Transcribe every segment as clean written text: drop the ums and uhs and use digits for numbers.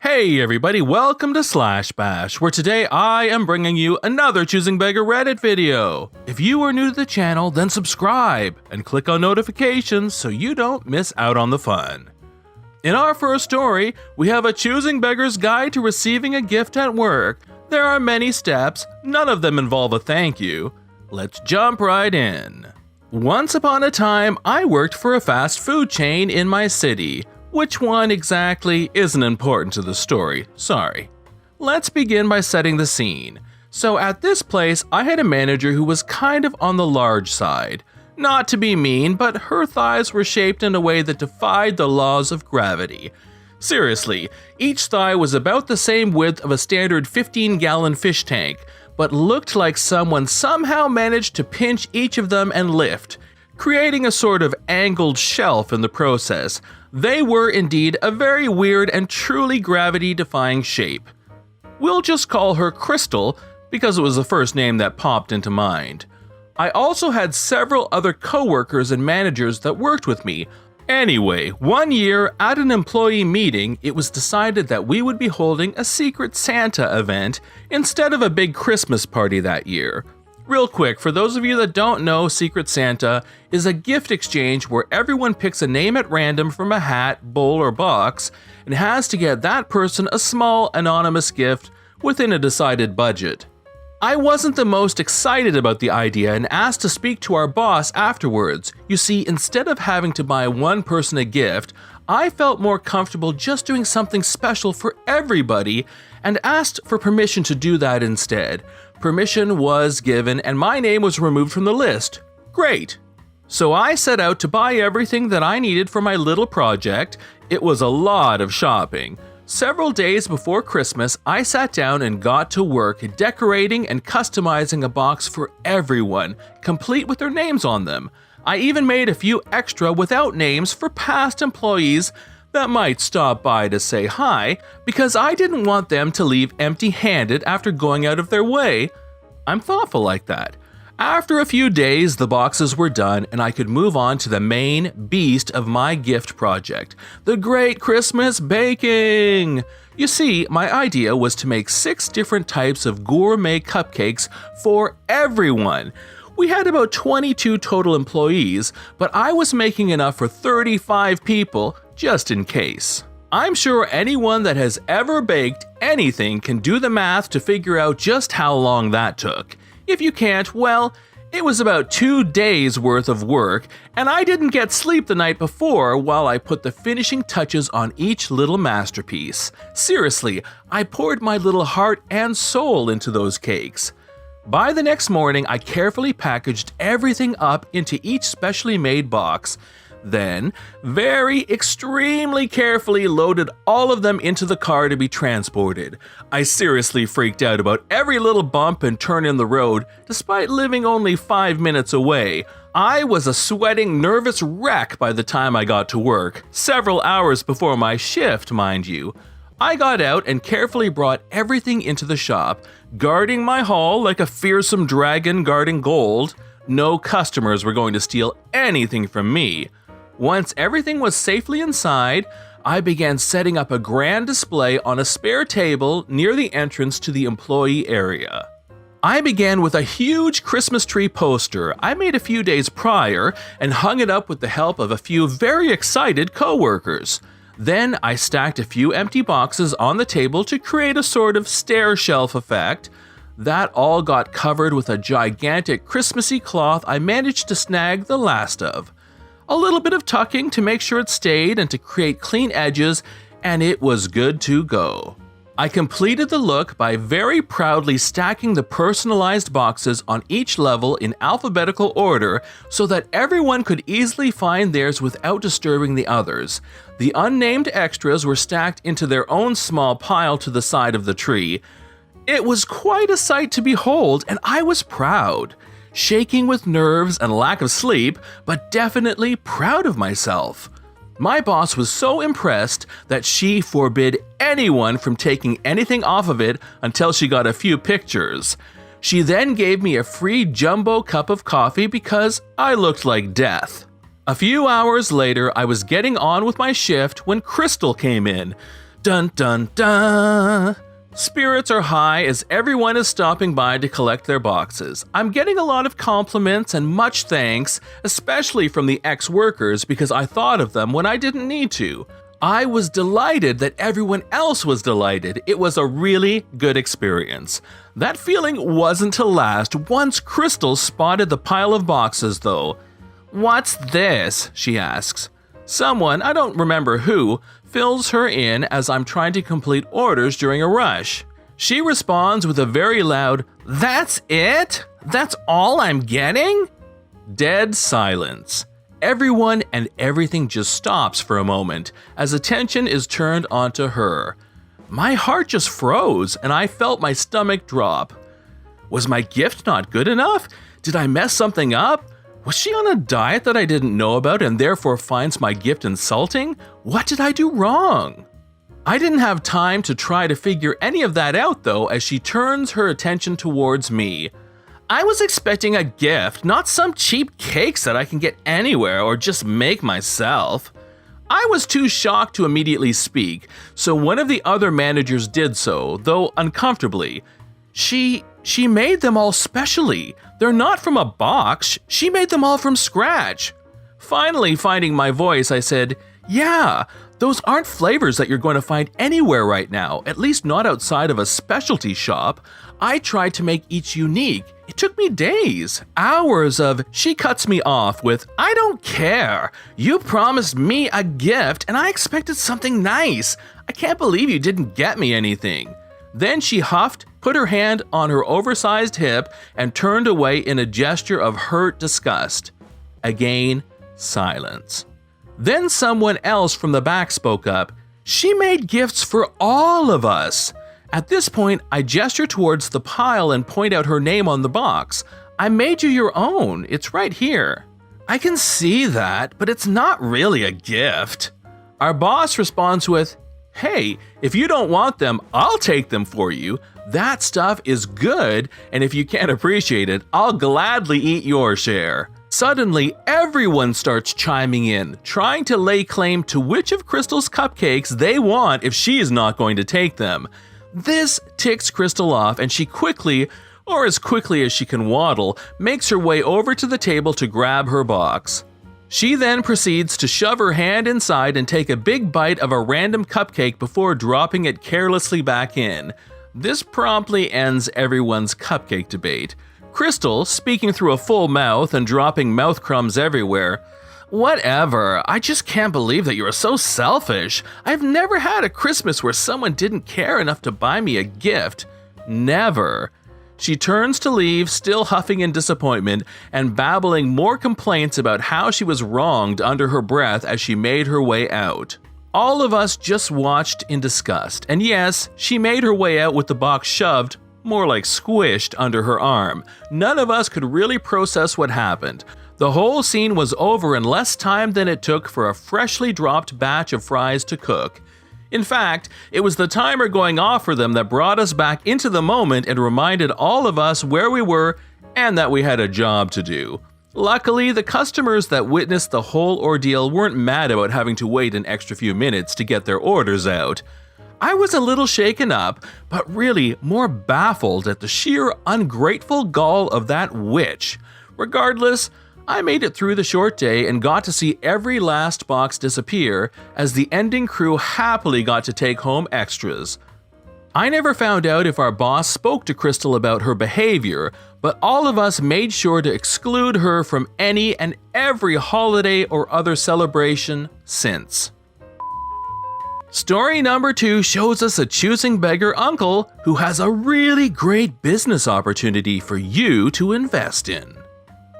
Hey everybody, welcome to Slash Bash, where today I am bringing you another Choosing Beggar Reddit video. If you are new to the channel, then subscribe and click on notifications so you don't miss out on the fun. In our first story, we have a Choosing Beggar's Guide to Receiving a Gift at Work. There are many steps, none of them involve a thank you. Let's jump right in. Once upon a time, I worked for a fast food chain in my city. Which one exactly isn't important to the story, sorry. Let's begin by setting the scene. So at this place, I had a manager who was kind of on the large side. Not to be mean, but her thighs were shaped in a way that defied the laws of gravity. Seriously, each thigh was about the same width of a standard 15-gallon fish tank, but looked like someone somehow managed to pinch each of them and lift, creating a sort of angled shelf in the process. They were indeed a very weird and truly gravity-defying shape. We'll just call her Crystal because it was the first name that popped into mind. I also had several other co-workers and managers that worked with me. Anyway, one year at an employee meeting, it was decided that we would be holding a Secret Santa event instead of a big Christmas party that year. Real quick, for those of you that don't know, Secret Santa is a gift exchange where everyone picks a name at random from a hat, bowl, or box and has to get that person a small, anonymous gift within a decided budget. I wasn't the most excited about the idea and asked to speak to our boss afterwards. You see, instead of having to buy one person a gift, I felt more comfortable just doing something special for everybody and asked for permission to do that instead. Permission was given and my name was removed from the list. Great! So I set out to buy everything that I needed for my little project. It was a lot of shopping. Several days before Christmas, I sat down and got to work decorating and customizing a box for everyone, complete with their names on them. I even made a few extra without names for past employees that might stop by to say hi, because I didn't want them to leave empty-handed after going out of their way. I'm thoughtful like that. After a few days, the boxes were done and I could move on to the main beast of my gift project, the Great Christmas Baking! You see, my idea was to make 6 different types of gourmet cupcakes for everyone. We had about 22 total employees, but I was making enough for 35 people, just in case. I'm sure anyone that has ever baked anything can do the math to figure out just how long that took. If you can't, well, it was about 2 days worth of work, and I didn't get sleep the night before while I put the finishing touches on each little masterpiece. Seriously, I poured my little heart and soul into those cakes. By the next morning, I carefully packaged everything up into each specially made box. Then, very extremely carefully loaded all of them into the car to be transported. I seriously freaked out about every little bump and turn in the road, despite living only 5 minutes away. I was a sweating, nervous wreck by the time I got to work, several hours before my shift, mind you. I got out and carefully brought everything into the shop, guarding my haul like a fearsome dragon guarding gold. No customers were going to steal anything from me. Once everything was safely inside, I began setting up a grand display on a spare table near the entrance to the employee area. I began with a huge Christmas tree poster I made a few days prior and hung it up with the help of a few very excited co-workers. Then I stacked a few empty boxes on the table to create a sort of stair shelf effect. That all got covered with a gigantic Christmassy cloth I managed to snag the last of. A little bit of tucking to make sure it stayed and to create clean edges, and it was good to go. I completed the look by very proudly stacking the personalized boxes on each level in alphabetical order so that everyone could easily find theirs without disturbing the others. The unnamed extras were stacked into their own small pile to the side of the tree. It was quite a sight to behold, and I was proud. Shaking with nerves and lack of sleep, but definitely proud of myself. My boss was so impressed that she forbid anyone from taking anything off of it until she got a few pictures. She then gave me a free jumbo cup of coffee because I looked like death. A few hours later, I was getting on with my shift when Crystal came in. Dun dun dun! Spirits are high as everyone is stopping by to collect their boxes. I'm getting a lot of compliments and much thanks, especially from the ex-workers because I thought of them when I didn't need to. I was delighted that everyone else was delighted. It was a really good experience. That feeling wasn't to last once Crystal spotted the pile of boxes though. "What's this?" she asks. Someone, I don't remember who, fills her in as I'm trying to complete orders during a rush. She responds with a very loud, "That's it? That's all I'm getting?" Dead silence. Everyone and everything just stops for a moment as attention is turned onto her. My heart just froze and I felt my stomach drop. Was my gift not good enough? Did I mess something up? Was she on a diet that I didn't know about and therefore finds my gift insulting? What did I do wrong? I didn't have time to try to figure any of that out though as she turns her attention towards me. I was expecting a gift, not some cheap cakes that I can get anywhere or just make myself. I was too shocked to immediately speak, so one of the other managers did so, though uncomfortably. She made them all specially. They're not from a box. She made them all from scratch. Finally, finding my voice, I said, "Yeah, those aren't flavors that you're going to find anywhere right now, at least not outside of a specialty shop. I tried to make each unique. It took me days, hours of..." She cuts me off with, "I don't care. You promised me a gift and I expected something nice. I can't believe you didn't get me anything." Then she huffed, put her hand on her oversized hip, and turned away in a gesture of hurt disgust. Again, silence. Then someone else from the back spoke up. "She made gifts for all of us." At this point, I gesture towards the pile and point out her name on the box. "I made you your own. It's right here." "I can see that, but it's not really a gift." Our boss responds with, "Hey, if you don't want them, I'll take them for you. That stuff is good, and if you can't appreciate it, I'll gladly eat your share." Suddenly, everyone starts chiming in, trying to lay claim to which of Crystal's cupcakes they want if she is not going to take them. This ticks Crystal off, and she quickly, or as quickly as she can waddle, makes her way over to the table to grab her box. She then proceeds to shove her hand inside and take a big bite of a random cupcake before dropping it carelessly back in. This promptly ends everyone's cupcake debate. Crystal, speaking through a full mouth and dropping mouth crumbs everywhere, "Whatever, I just can't believe that you are so selfish. I've never had a Christmas where someone didn't care enough to buy me a gift. Never." She turns to leave, still huffing in disappointment and babbling more complaints about how she was wronged under her breath as she made her way out. All of us just watched in disgust, and yes, she made her way out with the box shoved, more like squished, under her arm. None of us could really process what happened. The whole scene was over in less time than it took for a freshly dropped batch of fries to cook. In fact, it was the timer going off for them that brought us back into the moment and reminded all of us where we were and that we had a job to do. Luckily, the customers that witnessed the whole ordeal weren't mad about having to wait an extra few minutes to get their orders out. I was a little shaken up, but really more baffled at the sheer ungrateful gall of that witch. Regardless, I made it through the short day and got to see every last box disappear as the ending crew happily got to take home extras. I never found out if our boss spoke to Crystal about her behavior, but all of us made sure to exclude her from any and every holiday or other celebration since. Story number 2 shows us a choosing beggar uncle who has a really great business opportunity for you to invest in.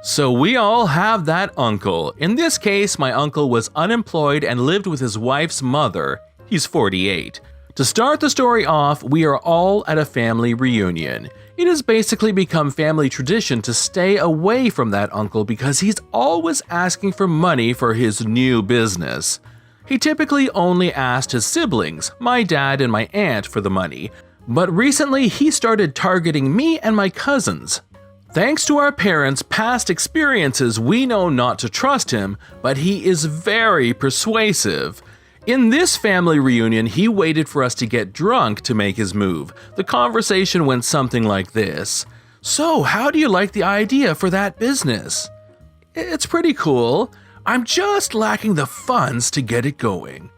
So we all have that uncle. In this case, my uncle was unemployed and lived with his wife's mother. He's 48. To start the story off, we are all at a family reunion. It has basically become family tradition to stay away from that uncle because he's always asking for money for his new business. He typically only asked his siblings, my dad and my aunt, for the money, but recently he started targeting me and my cousins. Thanks to our parents' past experiences, we know not to trust him, but he is very persuasive. In this family reunion, he waited for us to get drunk to make his move. The conversation went something like this. "So, how do you like the idea for that business?" "It's pretty cool. I'm just lacking the funds to get it going."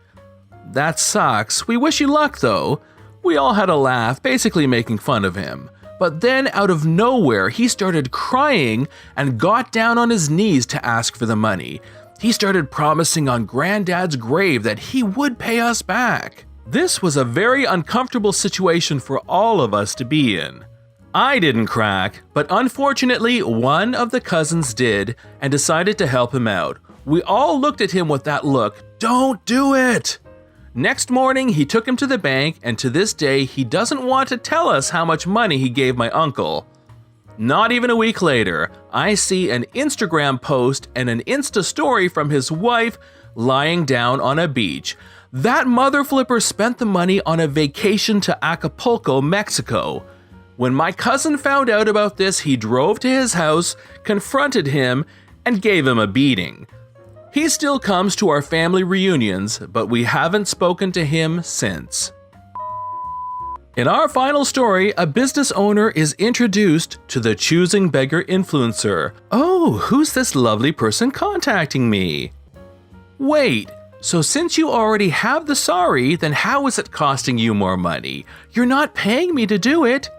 "That sucks. We wish you luck, though." We all had a laugh, basically making fun of him. But then, out of nowhere, he started crying and got down on his knees to ask for the money. He started promising on Granddad's grave that he would pay us back. This was a very uncomfortable situation for all of us to be in. I didn't crack, but unfortunately, one of the cousins did and decided to help him out. We all looked at him with that look, "Don't do it!" Next morning, he took him to the bank, and to this day, he doesn't want to tell us how much money he gave my uncle. Not even a week later, I see an Instagram post and an Insta story from his wife lying down on a beach. That mother flipper spent the money on a vacation to Acapulco, Mexico. When my cousin found out about this, he drove to his house, confronted him, and gave him a beating. He still comes to our family reunions, but we haven't spoken to him since. In our final story, a business owner is introduced to the Choosing Beggar influencer. "Oh, who's this lovely person contacting me?" Wait, so since you already have the sari, then how is it costing you more money? You're not paying me to do it.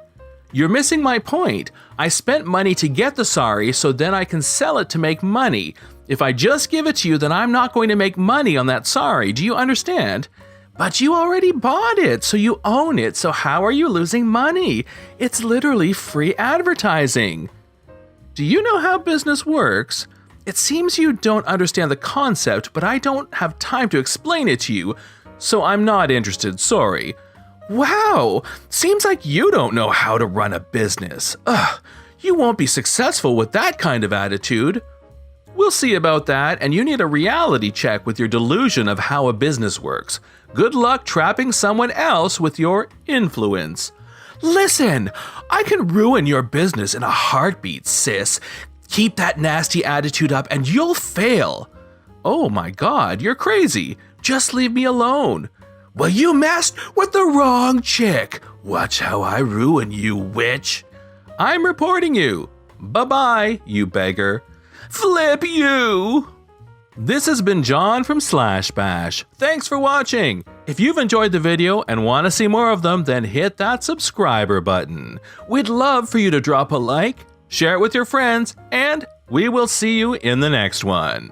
You're missing my point. I spent money to get the sari so then I can sell it to make money. If I just give it to you, then I'm not going to make money on that sari. Do you understand? But you already bought it, so you own it, so how are you losing money? It's literally free advertising. Do you know how business works? It seems you don't understand the concept, but I don't have time to explain it to you, so I'm not interested, sorry. Wow, seems like you don't know how to run a business. Ugh, you won't be successful with that kind of attitude. We'll see about that, and you need a reality check with your delusion of how a business works. Good luck trapping someone else with your influence. Listen, I can ruin your business in a heartbeat, sis. Keep that nasty attitude up and you'll fail. Oh my god, you're crazy. Just leave me alone. Well, you messed with the wrong chick. Watch how I ruin you, witch. I'm reporting you. Bye-bye, you beggar. Flip you! This has been John from Slash Bash. Thanks for watching. If you've enjoyed the video and want to see more of them, then hit that subscriber button. We'd love for you to drop a like, share it with your friends, and we will see you in the next one.